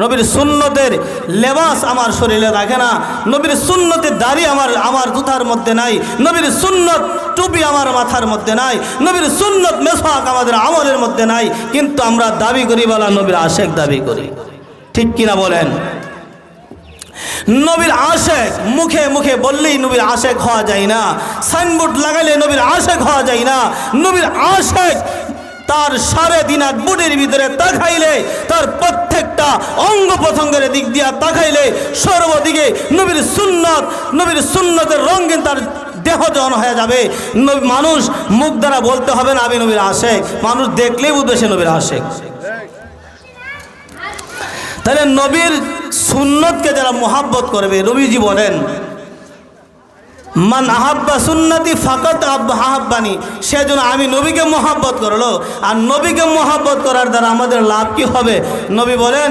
নবীর সুন্নতের লেবাস আমার শরীরে রাখে না, নবীর সুন্নতের দাড়ি আমার জুতার মধ্যে নাই, নবীর সুন্নত টুপি আমার মাথার মধ্যে নাই, নবীর সুন্নত মেসওয়াক আমাদের আমলের মধ্যে নাই, কিন্তু আমরা দাবি করি বলা নবীর আশেক দাবি করি। ঠিক কিনা বলেন? নবীর আশেক মুখে মুখে বললেই নবীর আশেক হওয়া যায় না, সাইনবোর্ড লাগাইলে নবীর আশেক হওয়া যায় না। নবীর আশেক তার সাড়ে দিন আর বুড়ির ভিতরে তাকাইলে, তার প্রত্যেকটা অঙ্গ প্রত্যঙ্গের দিক দিয়া তাকাইলে সর্বদিকে নবীর সুন্নতের রঙিন তার দেহ জন হয়ে যাবে। মানুষ মুখ দ্বারা বলতে হবে না আমি নবীর আশেক, মানুষ দেখলেই বুঝবে সে নবীর আশেক। তাহলে নবীর সুন্নতকে যারা মোহাব্বত করবে, নবীজি বলেন মান আহাব্বা সুন্নতি ফাকাত আহাব্বানি, সেজন্য আমি নবীকে মোহাব্বত করলো। আর নবীকে মোহাব্বত করার দ্বারা আমাদের লাভ কি হবে? নবী বলেন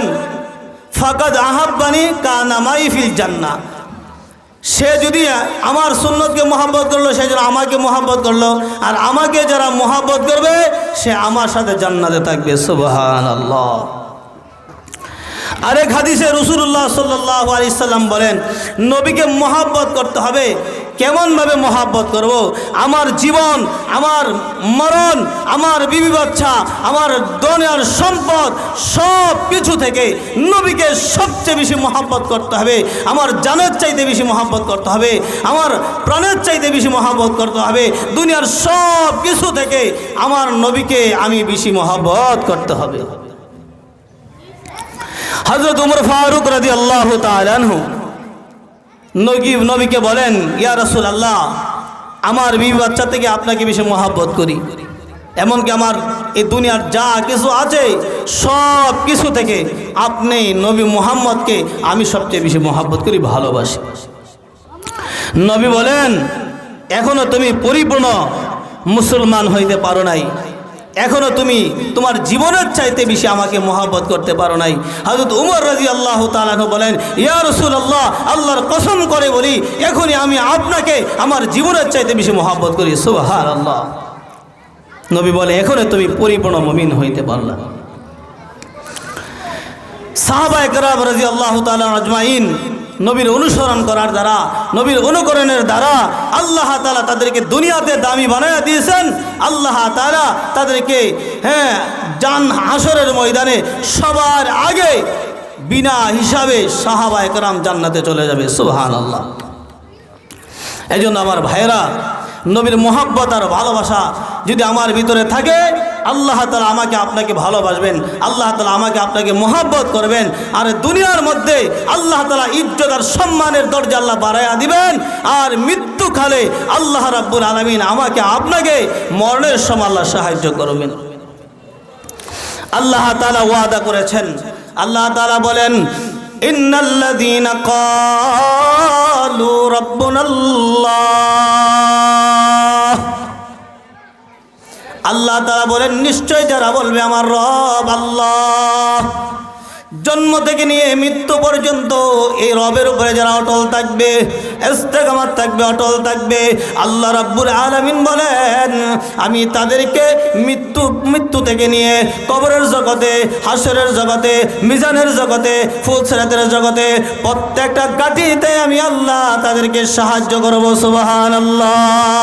ফাকাত আহাব্বানি কানা মাই ফিল জান্নাহ, সে যদি আমার সুন্নতকে মোহাব্বত করলো সেজন্য আমাকে মোহাব্বত করলো, আর আমাকে যারা মোহাব্বত করবে সে আমার সাথে জান্নাতে থাকবে। সুবহানাল্লাহ। আরেক হাদিসে রাসূলুল্লাহ সাল্লাল্লাহু আলাইহি সাল্লাম বলেন নবীকে মোহাব্বত করতে হবে। কেমনভাবে মোহাব্বত করব? আমার জীবন, আমার মরণ, আমার বিবি বাচ্চা, আমার দুনিয়ার সম্পদ সব কিছু থেকে নবীকে সবচেয়ে বেশি মোহাব্বত করতে হবে। আমার জানের চাইতে বেশি মোহাব্বত করতে হবে, আমার প্রাণের চাইতে বেশি মোহাব্বত করতে হবে। দুনিয়ার সব কিছু থেকে আমার নবীকে আমি বেশি মোহাব্বত করতে হবে। হযরত উমর ফারুক রাদিয়াল্লাহু তাআলা আনহু নবীকে বলেন ইয়া রাসূলুল্লাহ, আমার বিবি বাচ্চা থেকে আপনাকে বেশি মোহাব্বত করি, এমনকি আমার এই দুনিয়ার যা কিছু আছে সব কিছু থেকে আপনি নবী মুহাম্মদকে আমি সবচেয়ে বেশি মোহাব্বত করি, ভালোবাসি। নবী বলেন এখনো তুমি পরিপূর্ণ মুসলমান হইতে পারো নাই, এখনো তুমি তোমার জীবনের চাইতে বেশি আমাকে মোহাব্বত করতে পারো নাই। হযরত উমর রাদিয়াল্লাহু তাআলা বলেন ইয়া রাসূলুল্লাহ, আল্লাহর কসম করে বলি এখনই আমি আপনাকে আমার জীবনের চাইতে বেশি মোহাব্বত করি। সুবহানাল্লাহ। নবী বলে এখনো তুমি পরিপূর্ণ মুমিন হইতে পারলা। সাহাবায়ে কেরাম রাদিয়াল্লাহু তাআলা আজমাইন নবীর অনুসরণ করার দ্বারা, নবীর অনুকরণের দ্বারা আল্লাহ তাআলা তাদেরকে দুনিয়াতে দামি বানায়া দিয়েছেন। আল্লাহ তাআলা তাদেরকে জান হাসরের ময়দানে সবার আগে বিনা হিসাবে সাহাবায়ে কেরাম জান্নাতে চলে যাবে। সুবহানাল্লাহ। এজন্য আমার ভাইয়েরা, নবীর মোহাব্বত আর ভালোবাসা যদি আমার ভিতরে থাকে, আল্লাহ তাআলা আমাকে আপনাকে ভালোবাসবেন, আল্লাহ তাআলা আমাকে আপনাকে মোহাব্বত করবেন। আর দুনিয়ার মধ্যে আল্লাহ তাআলা ইজ্জত আর সম্মানের দরজা আল্লাহ বাড়াইয়া দিবেন। আর মৃত্যুকালে আল্লাহ রাব্বুল আলামিন আমাকে আপনাকে মরণের সময় আল্লাহ সাহায্য করবেন। আল্লাহ তাআলা ওয়াদা করেছেন, আল্লাহ তাআলা বলেন ইন্নাল্লাযীনা ক্বালু রাব্বুনাল্লাহ, আল্লাহ তাআলা বলেন নিশ্চয় যারা বলবে আমার রব আল্লাহ, জন্ম থেকে নিয়ে মৃত্যু পর্যন্ত এই রবের উপরে যারা অটল থাকবে, ইস্তেকামাত থাকবে, অটল থাকবে, আল্লাহ রাব্বুল আলামিন বলেন আমি তাদেরকে মৃত্যু থেকে নিয়ে কবরের জগতে, হাসরের জগতে, মিজানের জগতে, ফুলসিরাতের জগতে প্রত্যেকটা গাটিতে আমি আল্লাহ তাদেরকে সাহায্য করব। সুবহানাল্লাহ।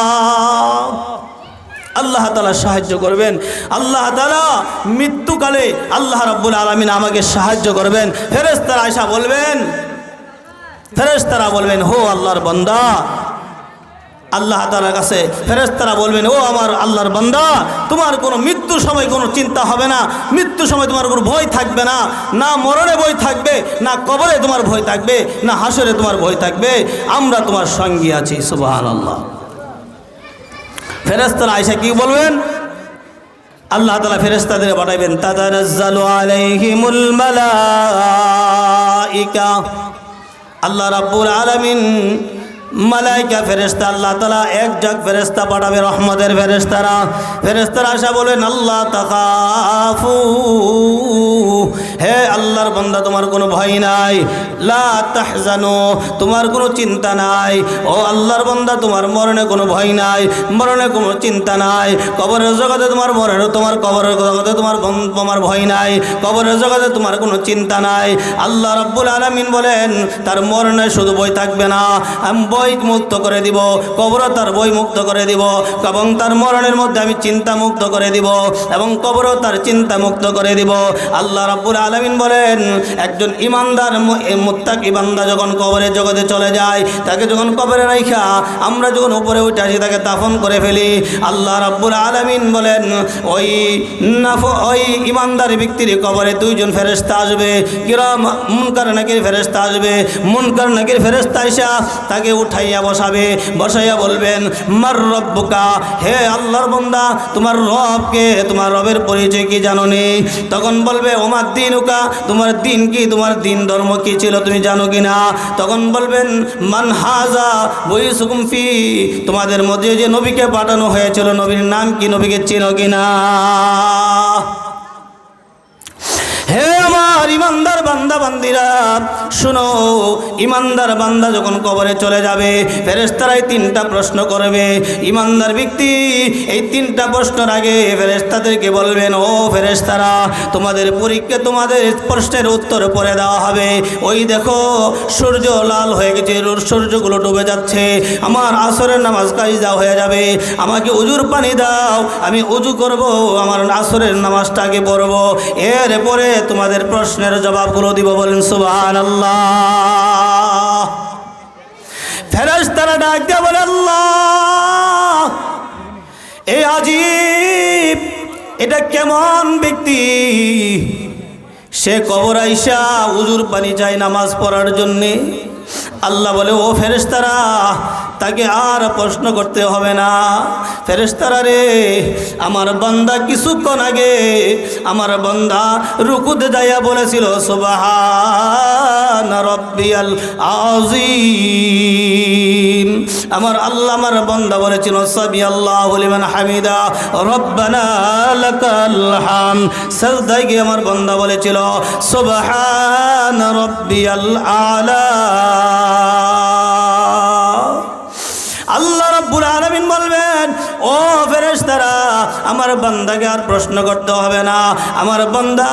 আল্লাহ তাআলা সাহায্য করবেন। আল্লাহ তাআলা মৃত্যুকালে আল্লাহ রাব্বুল আলামিন আমাকে সাহায্য করবেন। ফেরেশতারা আয়েশা বলবেন, ফেরেশতারা বলবেন হো আল্লাহর বান্দা, আল্লাহ তাআলার কাছে ফেরেশতারা বলবেন ও আমার আল্লাহর বান্দা, তোমার কোনো মৃত্যুর সময় কোনো চিন্তা হবে না, মৃত্যুর সময় তোমার কোনো ভয় থাকবে না, না মরণে ভয় থাকবে, না কবরে তোমার ভয় থাকবে, না হাসরে তোমার ভয় থাকবে, আমরা তোমার সঙ্গী আছি। সুবহানাল্লাহ। ফেরেশতারা আয়েশা কি বলবেন? আল্লাহ তাআলা ফেরেশতাদের পাঠাবেন তাতানাজ্জালু আলাইহিমুল মালাইকা, আল্লাহ রাব্বুল আলামিন মালাইকা ফেরেশতা আল্লাহ তাআলা একজন ফেরেশতা পাঠাবে রহমতের ফেরেশতারা আসা বলেন আল্লাহ তাখাফু, হে আল্লাহর বান্দা তোমার কোনো ভয় নাই, লা তাহজানু তোমার কোনো চিন্তা নাই, ও আল্লাহর বান্দা তোমার মরণে কোনো ভয় নাই, মরণে কোনো চিন্তা নাই, কবরের জগতে তোমার মরণে তোমার কবরের জগতে তোমার ভয় নাই, কবরের জগতে তোমার কোনো চিন্তা নাই। আল্লাহ রাব্বুল আলামিন বলেন তার মরণে শুধু বই থাকবে না, আমি বই মুক্ত করে দিব, কবর তার বই মুক্ত করে দিব, এবং তার মরণের মধ্যে আমি চিন্তা মুক্ত করে দিব, এবং কবর তার চিন্তা মুক্ত করে দিব। আল্লাহ রাব্বুল আলামিন বলেন একজন ইমানদার মুত্তাকি বান্দা যখন কবরের জগতে চলে যায়, তাকে যখন কবরে রাইখা আমরা যখন উপরে উঠে আসি তাকে দাফন করে ফেলি, আল্লাহ রাব্বুল আলামিন বলেন ওই ইমানদার ব্যক্তির কবরে দুইজন ফেরেশতা আসবে, কিরাম মুনকার নাকির ফেরেশতা আসবে। মুনকার নাকির ফেরেশতা আইসা তাকে উঠাইয়া বসাইয়া বলবেন মার রব্বুকা, হে আল্লাহর বান্দা তোমার রবকে, তোমার রবের পরিচয় কি জানো নি? তখন বলবে ওমার দিনুকা, তোমার দিন কি, তোমার দিন ধর্ম কি ছিল তুমি জানো কিনা? তখন বলবেন মান হাজা বইসুকুম ফি, তোমাদের মধ্যে যে নবীকে পাঠানো হয়েছিল নবীর নাম কি, নবীকে চিনো কিনা? হে আমার ইমানদার বান্দা বান্দিরা শুনো, ইমানদার বান্দা যখন কবরে চলে যাবে ফেরেশতারা তিনটা প্রশ্ন করবে। ইমানদার ব্যক্তি এই তিনটা প্রশ্নের আগে ফেরেশতাদেরকে বলবেন ও ফেরেশতারা তোমাদের পরীক্ষা, তোমাদের প্রশ্নের উত্তর পরে দেওয়া হবে। ওই দেখো সূর্য লাল হয়ে গেছে, সূর্যগুলো ডুবে যাচ্ছে, আমার আসরের নামাজ কাজা হয়ে যাবে, আমাকে উজুর পানি দাও, আমি উজু করব, আমার আসরের নামাজটাকে পড়ব, এরপরে তোমাদের প্রশ্নের জবাবগুলো দিব। বলেন সুবহানাল্লাহ। ফেরেশতারা ডাক দিয়ে বলে আল্লাহ এই আজীব, এটা কেমন ব্যক্তি, সে কবর আইসা উজুর পানি চায় নামাজ পড়ার জন্যে। আল্লাহ বলে ও ফেরেশতারা তাকে আর প্রশ্ন করতে হবে না। ফেরেশতারা রে, আমার বান্দা কিছুক্ষণ আগে আমার বান্দা রুকুতে যাইয়া বলেছিল সুবহানা রাব্বিয়াল আযীম, আমার আল্লাহ আমার বান্দা বলেছিল সামিআল্লাহু লিমান হামিদা রব্বানা লাকাল হামদ। সাজদায় গিয়ে আমার বান্দা বলেছিল সুবহানা রাব্বিয়াল আলা। আল্লাহ রাব্বুল আলামিন বলবেন ও ফেরেশতারা আমার বান্দাকে আর প্রশ্ন করতে হবে না, আমার বান্দা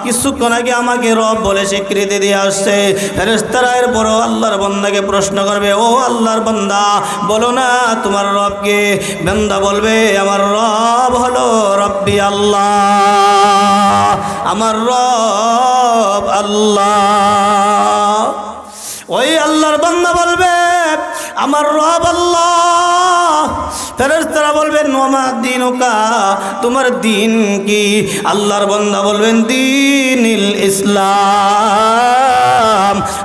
কিছুক্ষণ আগে আমাকে রব বলে স্বীকৃতি দিয়ে আসছে। ফেরেশতারা এরপরও আল্লাহর বান্দাকে প্রশ্ন করবে ও আল্লাহর বান্দা বলো না তোমার রবকে। বান্দা বলবে আমার রব হলো রব্বি আল্লাহ, আমার রব আল্লাহ। ওই আল্লাহর বান্দা বলবে আমার রব আল্লাহ। ফেরেশতারা বলবেন ওমা দিনুকা, তোমার দিন কি? আল্লাহর বান্দা বলবেন দীনুল ইসলাম,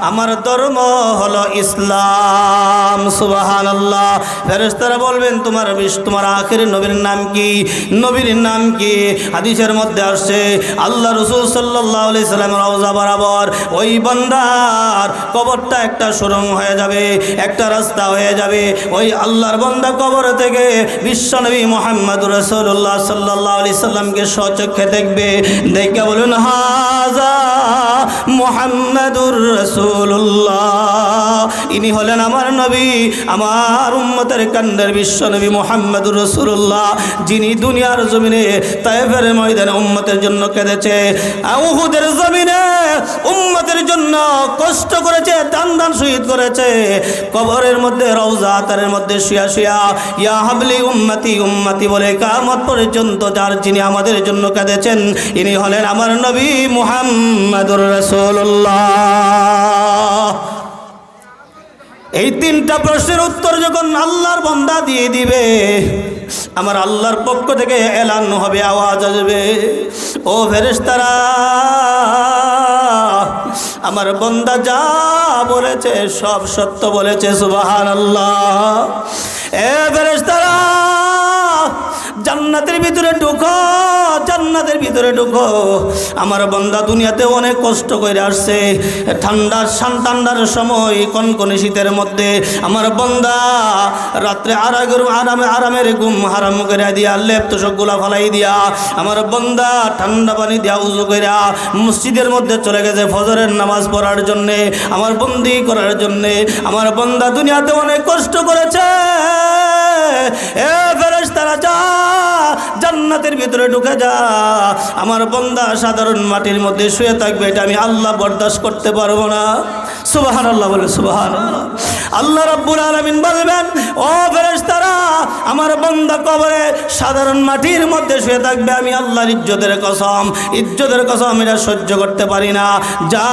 আমার ধর্ম হলো ইসলাম। সুবহানাল্লাহ। ফেরেশতারা বলবেন তোমার আখিরের নবীর নাম কি? নবীর নাম কি? হাদিসের মধ্যে আসছে আল্লাহ রাসূল সাল্লাল্লাহু আলাইহি সাল্লামের রওজা বরাবর ওই বান্দার কবরটা একটা সুড়ঙ্গ হয়ে যাবে, একটা রাস্তা হয়ে যাবে। ওই আল্লাহর বান্দা কবর থেকে বিশ্বনবী মুহাম্মদুর রাসূলুল্লাহ সাল্লাল্লাহু আলাইহি সাল্লামকে স্বচক্ষে দেখবে। দেখে বলুন হাযা মুহাম্মদুর রাসূলুল্লাহ, ইনি হলেন আমার নবী, আমার উম্মতের কান্ডার বিশ্বনবী মুহাম্মদুর রাসূলুল্লাহ, যিনি দুনিয়ার জমিনে তায়েফের ময়দানে উম্মতের জন্য কেঁদেছে, উহুদের জমিনে উম্মতের জন্য কষ্ট করেছে, দান শহীদ করেছে, কবরের মধ্যে রওজা তারের মধ্যে শুয়া শুয়া ইয়া হাবলি উম্মতি উম্মতি বলে কিয়ামত পর্যন্ত যিনি আমাদের জন্য কেঁদেছেন ইনি হলেন আমার নবী মুহাম্মদুর রাসূলুল্লাহ। এই তিনটা প্রশ্নের উত্তর যখন আল্লাহর বান্দা দিয়ে দিবে, আমার আল্লাহর পক্ষ থেকে এলান হবে, আওয়াজ আসবে ও ফেরেশতারা আমার বান্দা যা বলেছে সব সত্য বলেছে। সুবহানাল্লাহ। এ ফেরেশতারা জান্নাতের ভিতরে ঢুকো, জান্নাতের ভিতরে ঢুকো। আমার বান্দা দুনিয়াতে অনেক কষ্ট করে আসছে, ঠান্ডার সময় কনকনে শীতের মধ্যে আমার বান্দা রাত্রে আরামের ঘুম হারাম করে দিয়া, লেপ তোষকগুলা ফালাই দিয়া আমার বান্দা ঠান্ডা পানি দিয়া উজু কইরা মসজিদের মধ্যে চলে গেছে ফজরের নামাজ পড়ার জন্যে, আমার বন্দি করার জন্যে। আমার বান্দা দুনিয়াতে অনেক কষ্ট করেছে। এ ফেরেশতারা যা, জান্নাতের ভিতরে ঢুকে যা। আমার বান্দা সাধারণ মাটির মধ্যে শুয়ে থাকবে, এটা আমি আল্লাহ বরদাস্ত করতে পারবো না। সুবহানাল্লাহ বলে সুবহানাল্লাহ। আল্লাহ রাব্বুল আলামিন বলবেন, ও ফেরেশতারা, আমার বান্দা কবরে সাধারণ মাটির মধ্যে শুয়ে থাকবে, আমি আল্লাহর ইজ্জতের কসম এটা সহ্য করতে পারি না। যা,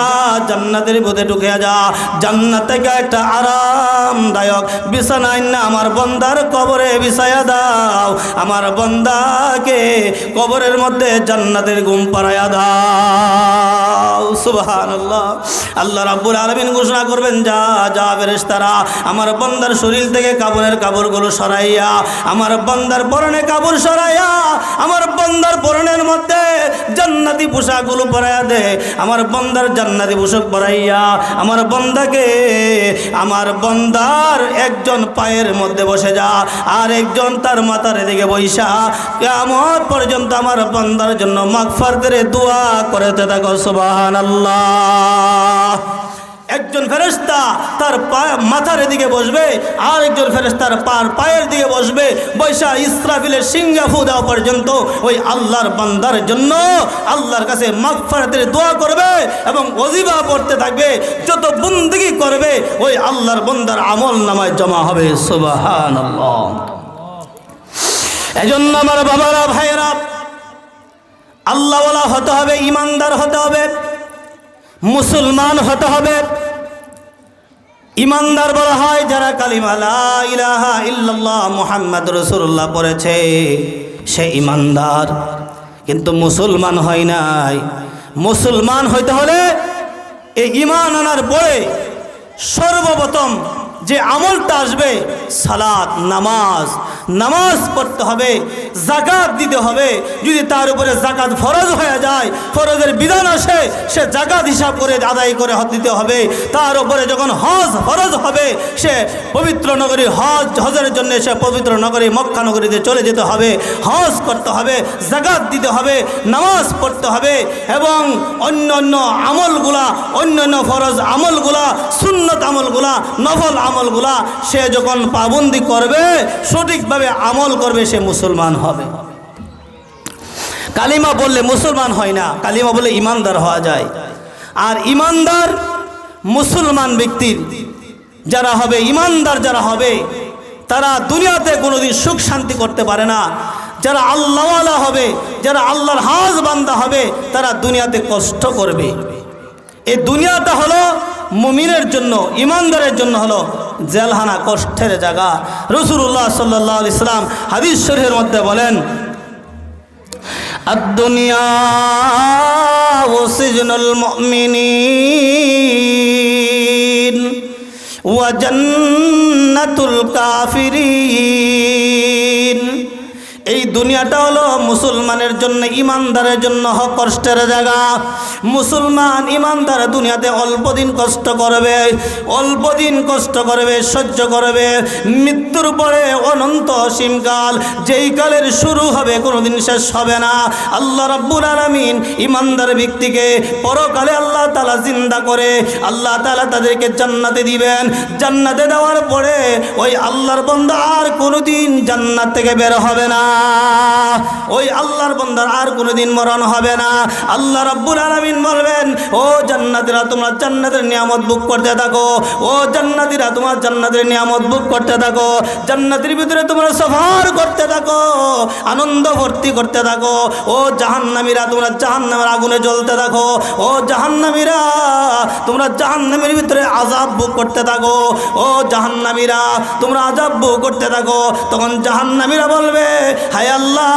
জান্নাতের ভিতরে ঢুকে যা। জান্নাত থেকে একটা আরামদায়ক বিছানা আইনা আমার বান্দার কবরে বিছায়া দাও, আমার বান্দাকে কবরের মধ্যে জান্নাতের ঘুম পাড়ায়া দাও। সুবহানাল্লাহ। আল্লাহ রাব্বুল আলামিন ঘোষণা করবেন, যা যা ফেরেশতারা, আমার বান্দার শরীর থেকে কাপড়ের কাপড়গুলো সরাইয়া, আমার বান্দার পরনে কাপড় সরাইয়া, আমার বান্দার পরনের মধ্যে জান্নাতি পোশাকগুলো পরাইয়া দে। আমার বান্দার জান্নাতি পোশাক পরাইয়া আমার বান্দাকে, আমার বান্দার একজন পায়ের মধ্যে বসে যা, আর একজন তার মাথার দিকে বৈশা কিয়ামত পর্যন্ত আমার বান্দার জন্য মাগফিরাতের দোয়া করতে থাকো। সুবহানাল্লাহ। একজন ফেরেশতা তার মাথার দিকে বসবে, আর একজন ফেরেশতার পায়ের দিকে বসবে, বৈশা ইসরাফিলের সিংহা ফু দেওয়া পর্যন্ত ওই আল্লাহর বান্দার জন্য আল্লাহর কাছে মাগফিরাতের দোয়া করবে এবং ওজিফা পড়তে থাকবে। যত বন্দেগী করবে ওই আল্লাহর বান্দার আমল নামায় জমা হবে। সুবহানাল্লাহ। এজন্য আমার বাবারা, ভাইয়েরা, আল্লাহওয়ালা হতে হবে, ইমানদার হতে হবে, মুসলমান হতে হবে। ইমানদার বলা হয় যারা কালিমা লা ইলাহা ইল্লাল্লাহ মুহাম্মাদুর রাসূলুল্লাহ পড়েছে, সে ইমানদার। কিন্তু মুসলমান হয় নাই। মুসলমান হইতে হলে এই ঈমান আনার পরে সর্বপ্রথম যে আমলটা আসবে, সালাত, নামাজ পড়তে হবে, যাকাত দিতে হবে। যদি তার উপরে যাকাত ফরজ হয়ে যায়, ফরজের বিধান আসে, সে যাকাত হিসাব করে আদায় করে দিতে হবে। তার উপরে যখন হজ ফরজ হবে, সে পবিত্র নগরী হজের জন্য সে পবিত্র নগরী মক্কা নগরীতে চলে যেতে হবে, হজ করতে হবে, যাকাত দিতে হবে, নামাজ পড়তে হবে, এবং অন্য আমলগুলা, অন্য ফরজ আমলগুলা, সুন্নত আমলগুলা, নফল আমলগুলা সে যখন পাবন্দি করবে, সঠিকভাবে আমল করবে, সে মুসলমান হবে। কালিমা বললে মুসলমান হয় না, কালিমা বললে ইমানদার হওয়া যায়। আর ইমানদার মুসলমান ব্যক্তির যারা হবে, ইমানদার যারা হবে, তারা দুনিয়াতে কোনোদিন সুখ শান্তি করতে পারে না। যারা আল্লাহওয়ালা হবে, যারা আল্লাহর হাজ বান্দা হবে, তারা দুনিয়াতে কষ্ট করবে। এই দুনিয়াটা হলো মুমিনের জন্য, ইমানদারের জন্য হলো জেলহানা, কষ্টের জায়গা। রাসূলুল্লাহ সাল্লাল্লাহু আলাইহি সাল্লাম হাদিস শরীফের মধ্যে বলেন, আদ-দুনিয়া সিজনুল মুমিনিন ওয়া জান্নাতুল কাফিরিন। এই দুনিয়াটা হলো মুসলমানের জন্য, ইমানদারের জন্য কষ্টের জায়গা। মুসলমান ইমানদার দুনিয়াতে অল্প দিন কষ্ট করবে, সহ্য করবে। মৃত্যুর পরে অনন্ত অসীমকাল, যেই কালের শুরু হবে কোনোদিন শেষ হবে না। আল্লাহ রাব্বুল আলামিন ইমানদার ব্যক্তিকে পরকালে আল্লাহ তাআলা জিন্দা করে আল্লাহ তাআলা তাদেরকে জান্নাতে দিবেন। জান্নাতে দেওয়ার পরে ওই আল্লাহর বান্দা আর কোনোদিন জান্নাত থেকে বের হবে না। ওই আল্লাহর বান্দার আর কোনোদিন মরণ হবে না। আল্লাহ রাব্বুল আলামিন বলবেন, ও জান্নাতীরা, তোমরা জান্নাতের নিয়ামত ভোগ করতে থাকো। ও জান্নাতীরা, তোমরা জান্নাতের নিয়ামত ভোগ করতে থাকো। জান্নাতের ভিতরে তোমরা সফর করতে থাকো, আনন্দ ভর্তি করতে থাকো। ও জাহান্নামীরা, তোমরা জাহান্নামের আগুনে জ্বলতে থাকো। ও জাহান্নামীরা, তোমরা জাহান্নামের ভিতরে আযাব ভোগ করতে থাকো। ও জাহান্নামীরা তোমরা আযাব ভোগ করতে থাকো। তখন জাহান্নামীরা বলবে, হায় আল্লাহ,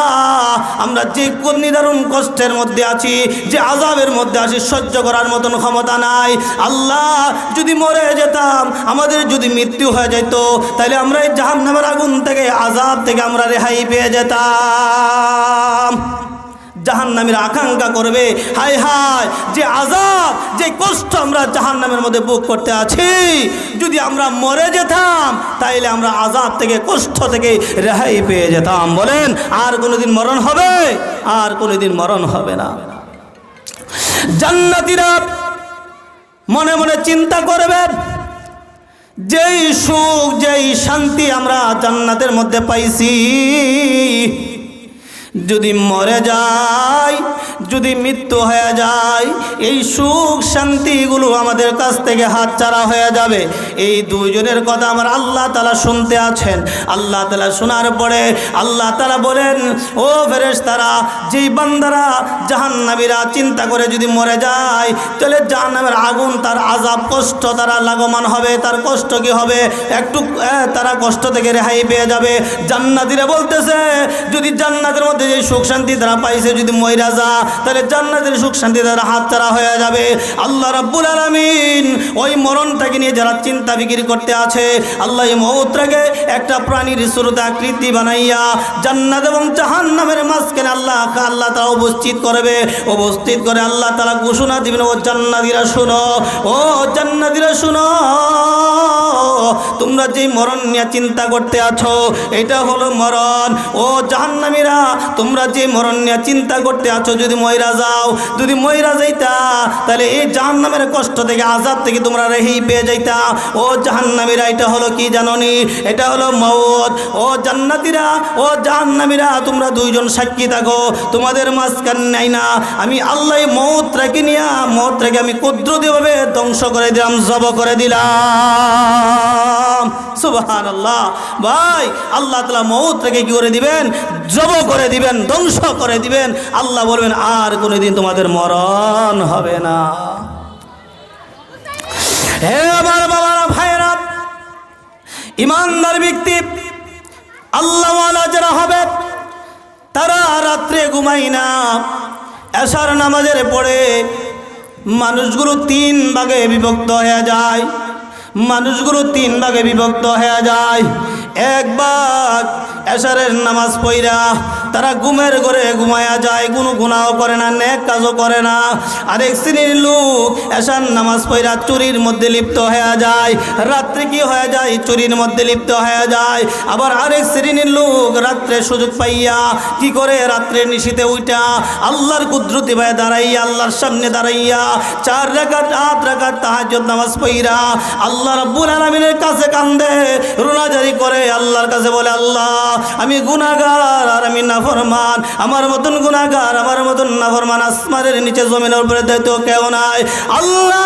আমরা যে নিদারুণ কষ্টের মধ্যে আছি, যে আযাবের মধ্যে আছি, সহ্য করার মতন ক্ষমতা নাই। আল্লাহ, যদি মরে যেতাম, আমাদের যদি মৃত্যু হয়ে যেত, তাহলে আমরা এই জাহান্নামের আগুন থেকে, আযাব থেকে আমরা রেহাই পেয়ে যেতাম। জাহান্নামীরা আকাঙ্ক্ষা করবে, হায় হায়, যে আযাব, যে কষ্ট আমরা জাহান্নামের মধ্যে ভোগ করতে আছি, যদি আমরা মরে যেতাম তাইলে আমরা আযাব থেকে, কষ্ট থেকে রেহাই পেয়ে যেতাম। বলেন, আর কোনোদিন মরণ হবে? আর কোনোদিন মরণ হবে না। জান্নাতীরা মনে মনে চিন্তা করবে, যেই সুখ, যেই শান্তি আমরা জান্নাতের মধ্যে পাইছি, যদি মরে যায়, যদি মৃত্যু হয়ে যায়, এই সুখ শান্তিগুলো আমাদের কাছ থেকে হাতছাড়া হয়ে যাবে। এই দুইজনের কথা আমার আল্লাহ তাআলা শুনতে আছেন। আল্লাহ তাআলা শোনার পরে আল্লাহ তাআলা বলেন, ও ফেরেশতারা, যেই বান্দারা জাহান্নামীরা চিন্তা করে যদি মরে যায়, তাহলে জাহান্নামের আগুন, তার আযাব, কষ্ট তারা লাগমান হবে। তার কষ্ট কি হবে? একটু তারা কষ্ট থেকে রেহাই পেয়ে যাবে। জান্নাতীরা বলতেছে, যদি জান্নাতের মধ্যে যে সুখ শান্তি তারা পাইছে, যদি মইরা যা, তাহলে জান্নাতের সুখ শান্তি তারা হাতছাড়া হয়ে যাবে। আল্লাহ রাব্বুল আলামিন ওই মরণটাকে নিয়ে যারা চিন্তা ফিকির করতে আছে, আল্লাহ এই মউতটাকে একটা প্রাণীর সুরতে আকৃতি বানাইয়া জান্নাত এবং জাহান্নামের মাঝখানে আল্লাহ তাআলা উপস্থিত করবে। উপস্থিত করে আল্লাহ তাআলা ঘোষণা দিবেন, ও জান্নাতীরা শুনো, ও জান্নাতীরা শুনো, তোমরা যে মরণ নিয়ে চিন্তা করতে আছো, এটা হলো মরণ। ও জাহান্নামীরা, তোমরা যে মরণ নিয়ে চিন্তা করতে আছো, যদি মইরা যাও, যদি মইরা যাইতা, তাহলে এই জাহান্নামের কষ্ট থেকে, আযাব থেকে তোমরা রেহাই পেয়ে যাইতা। ও জাহান্নামীরা, এটা হলো কি জানোনি? এটা হলো মওত। ও জান্নাতীরা, ও জাহান্নামীরা, তোমরা দুইজন সাক্ষী থাকো, তোমাদের মাঝখান নাই না, আমি আল্লাহ মওতটাকে নিয়ে, মওতটাকে আমি কুদরতিভাবে ধ্বংস করে দিলাম, জব করে দিলাম। সুবহানাল্লাহ। ভাই, আল্লাহ তাআলা মওতটাকে কি করে দিবেন? জব করে দিবেন, ধ্বংস করে দিবেন। আল্লাহ বলবেন, আর কোনোদিন তোমাদের মরণ হবে না। হে আমার বাবারা, ভাইরা, ইমানদার ব্যক্তি, আল্লাহওয়ালা যারা হবে, তারা রাত্রে ঘুমায় না। এশার নামাজের পরে মানুষগুলো তিন ভাগে বিভক্ত হয়ে যায়। মানুষগুলো তিন ভাগে বিভক্ত হয়ে যায়। এক ভাগ এশারের নামাজ পড়া তারা ঘুমের ঘরে ঘুমায়া যায়, কোনো গুনাহ করে না, নেক কাজও করে না। আরেক শ্রেণীর লোক এশার নামাজ পড়া চুরির মধ্যে লিপ্ত হয়ে যায়, রাত্রে কি হয়ে যায়? চুরির মধ্যে লিপ্ত হয়ে যায়। আবার আরেক শ্রেণীর লোক রাত্রে সুযোগ পাইয়া কি করে? রাত্রে নিশীতে উঠা আল্লাহর কুদরতি ভাই দাঁড়াইয়া, আল্লাহর সামনে দাঁড়াইয়া 4 রাকাত 8 রাকাত তাহাজ্জুদ নামাজ পড়া আল্লাহ রাব্বুল আলামিনের কাছে কান্দে, রোনাজারি করে, আল্লাহর কাছে বলে, আল্লাহ, আমি গুনাহগার আর আমি নাফরমান, আমার মতন গুনাহগার, আমার মতন নাফরমান আসমানের নিচে জমিনের উপরে তো কেউ নাই। আল্লাহ,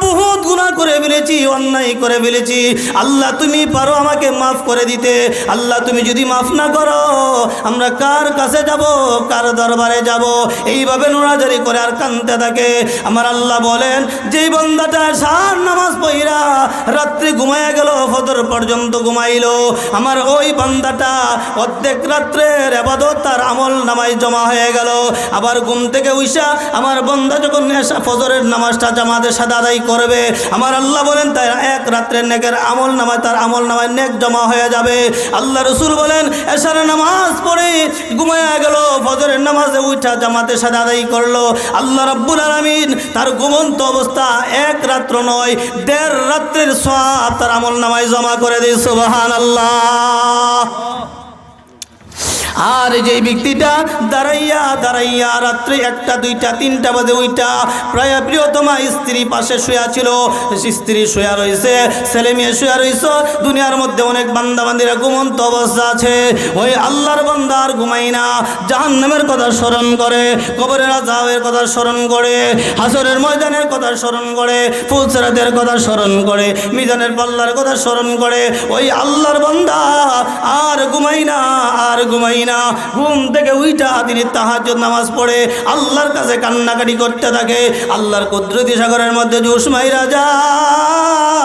বহুত গুনাহ করে ফেলেছি, অন্যায় করে ফেলেছি, আল্লাহ তুমি পারো আমাকে মাফ করে দিতে। আল্লাহ তুমি যদি মাফ না করো, আমরা কার কাছে যাব? কার দরবারে যাব? এইভাবে নোড়াজারি করে আর কাঁদতে থাকে। আমার আল্লাহ বলেন, যেই বান্দাটা সার নামাজ পড়া রাত্রে ঘুমায়া গেল, ফজর পর্যন্ত ঘুমাইলো, আমার ওই বান্দাটা অর্ধেক রাত্রের ইবাদত তার আমল নামায় জমা হয়ে গেল। আবার ঘুম থেকে উইসা আমার বান্দা যখন ফজরের নামাজটা জামাতের সাথে আদায় করবে, আমার আল্লাহ বলেন, তাই এক রাত্রের নেকের আমল নামায়, তার আমল নামায় নেক জমা হয়ে যাবে। আল্লাহ রসুল বলেন, এশার নামাজ পড়ে ঘুমায়া গেল, ফজরের নামাজে উঠা জামাতের সাথে আদায় করলো, আল্লাহ রাব্বুল আলামিন তার ঘুমন্ত অবস্থা এক রাত্র নয়, 1.5 রাত্রের সওয়াব তার আমল নামায় জমা করে দেয়। সুবহানাল্লাহ। আর যেই ব্যক্তিটা দাঁড়াইয়া দাঁড়াইয়া রাত্রে 1টা 2টা 3টা বাজে ওইটা প্রায় প্রিয়তমা স্ত্রী পাশে শুয়া ছিল, স্ত্রী শুয়া রয়েছে, ছেলে মেয়ে শুয়া রয়েছে, দুনিয়ার মধ্যে অনেক বান্দা বান্দিরা ঘুমন্ত অবস্থা আছে, ওই আল্লাহর বান্দা আর ঘুমাই না, জাহান্নামের কথা স্মরণ করে, কবরের আযাবের কথা স্মরণ করে, হাসরের ময়দানের কথা স্মরণ করে, ফুলসিরাতের কথা স্মরণ করে, মিজানের পাল্লার কথা স্মরণ করে, ওই আল্লাহর বান্দা আর ঘুমাই না, আর ঘুমাই না। ঘুম থেকে উইটা তিনি তাহাজ্জুদ নামাজ পড়ে আল্লাহর কাছে কান্নাকাটি করতে থাকে। আল্লাহর কুদরতি সাগরের মধ্যে জোশ মাইরা যায়।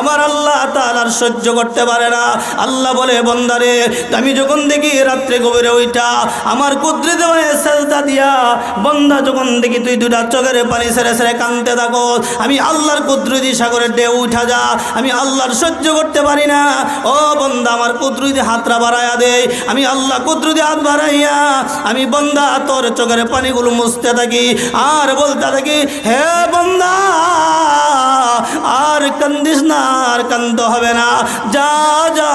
আমার আল্লাহ তাআলার সহ্য করতে পারে না। আল্লাহ বলে, বন্দারে, আমি যখন দেখি রাত্রে গভীরে ওইটা আমার কুদরতি হয়ে সেজদা দিয়া, বন্দা যখন দেখি তুই দুটা চোখের পানি ছেড়ে ছেড়ে কাঁদতে থাকো, আমি আল্লাহর কুদরতি সাগরের ঢেউ উঠা যা, আমি আল্লাহর সহ্য করতে পারি না। ও বন্দা, আমার কুদরতি হাতটা বাড়াইয়া দে। আমি আল্লাহ কুদরতি হাত বাড়াইয়া আমি বন্দা তোর চোখের পানিগুলো মুছতে থাকি আর বলতে থাকি, হে বন্দা, আর কান্দিস না, আর কান্দতে হবে না, যা যা,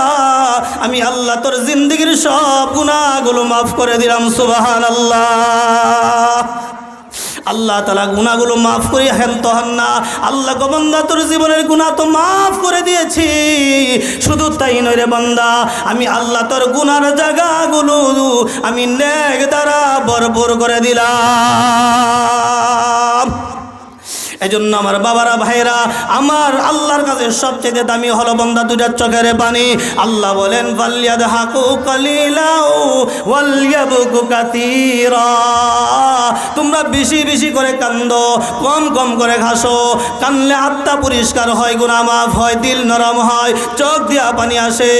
আমি আল্লাহ তোর জিন্দগির সব গুনাহগুলো মাফ করে দিলাম। সুবহানাল্লাহ। আল্লাহ তাআলা গুনাহগুলো মাফ করে হেন তো হন না। আল্লাহ গো বান্দা, তোর জীবনের গুনাহ তো মাফ করে দিয়েছি। শুধু তাই নয় রে বান্দা, আমি আল্লাহ তোর গুনার জায়গাগুলো আমি নেক দ্বারা ভরপুর করে দিলাম। এজন্য আমার বাবারা, ভাইরা, আমার আল্লাহর কাছে সবচেয়ে দামি হলো বন্দা দুইটা চোখের পানি। আল্লাহ বলেন, ফালইয়াদহাকু কালিলা ওয়ালইয়াবকু কাসীরা। তোমরা বেশি বেশি করে কান্দো, কম কম করে হাসো। কানলে আত্মা পরিষ্কার হয়, গুনাহ মাফ হয়, দিল নরম হয়, চোখ দিয়া পানি আসে।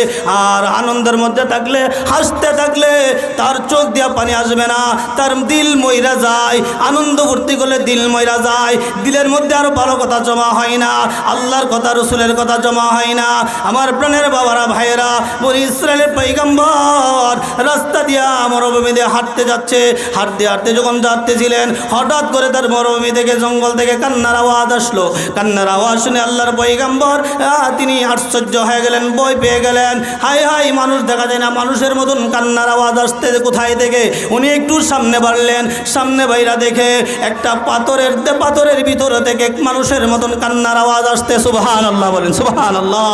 আর আনন্দের মধ্যে থাকলে, হাসতে থাকলে তার চোখ দিয়া পানি আসবে না, তার দিল মইরা যায়। আনন্দ ফুর্তি করলে দিল মইরা যায়, দিলের মধ্যে আরো ভালো কথা জমা হয় না, আল্লাহর কথা রসুলের কথা জমা হয় না। আমার প্রাণের বাবারা, ভাইয়েরা, বনি ইসরায়েলের পয়গম্বর রাস্তা দিয়া মরুভূমি দিয়ে হাঁটতে যাচ্ছে। হাঁটতে হাঁটতে যখন যাচ্তেছিলেন, হঠাৎ করে তার মরুভূমি থেকে, জঙ্গল থেকে কান্নার আওয়াজ আসলো। কান্নার আওয়াজ শুনে আল্লাহর পয়গম্বর তিনি আশ্চর্য হয়ে গেলেন, ভয় পেয়ে গেলেন। হাই হাই, মানুষ দেখা যায় না, মানুষের মতন কান্নার আওয়াজ আসতে কোথায় থেকে? উনি একটু সামনে বাড়লেন, সামনে বাইরা দেখে একটা পাথরের ভিতর থেকে মানুষের মতন কান্নার আওয়াজ আসতে। সুবহানাল্লাহ বলেন, সুবহানাল্লাহ।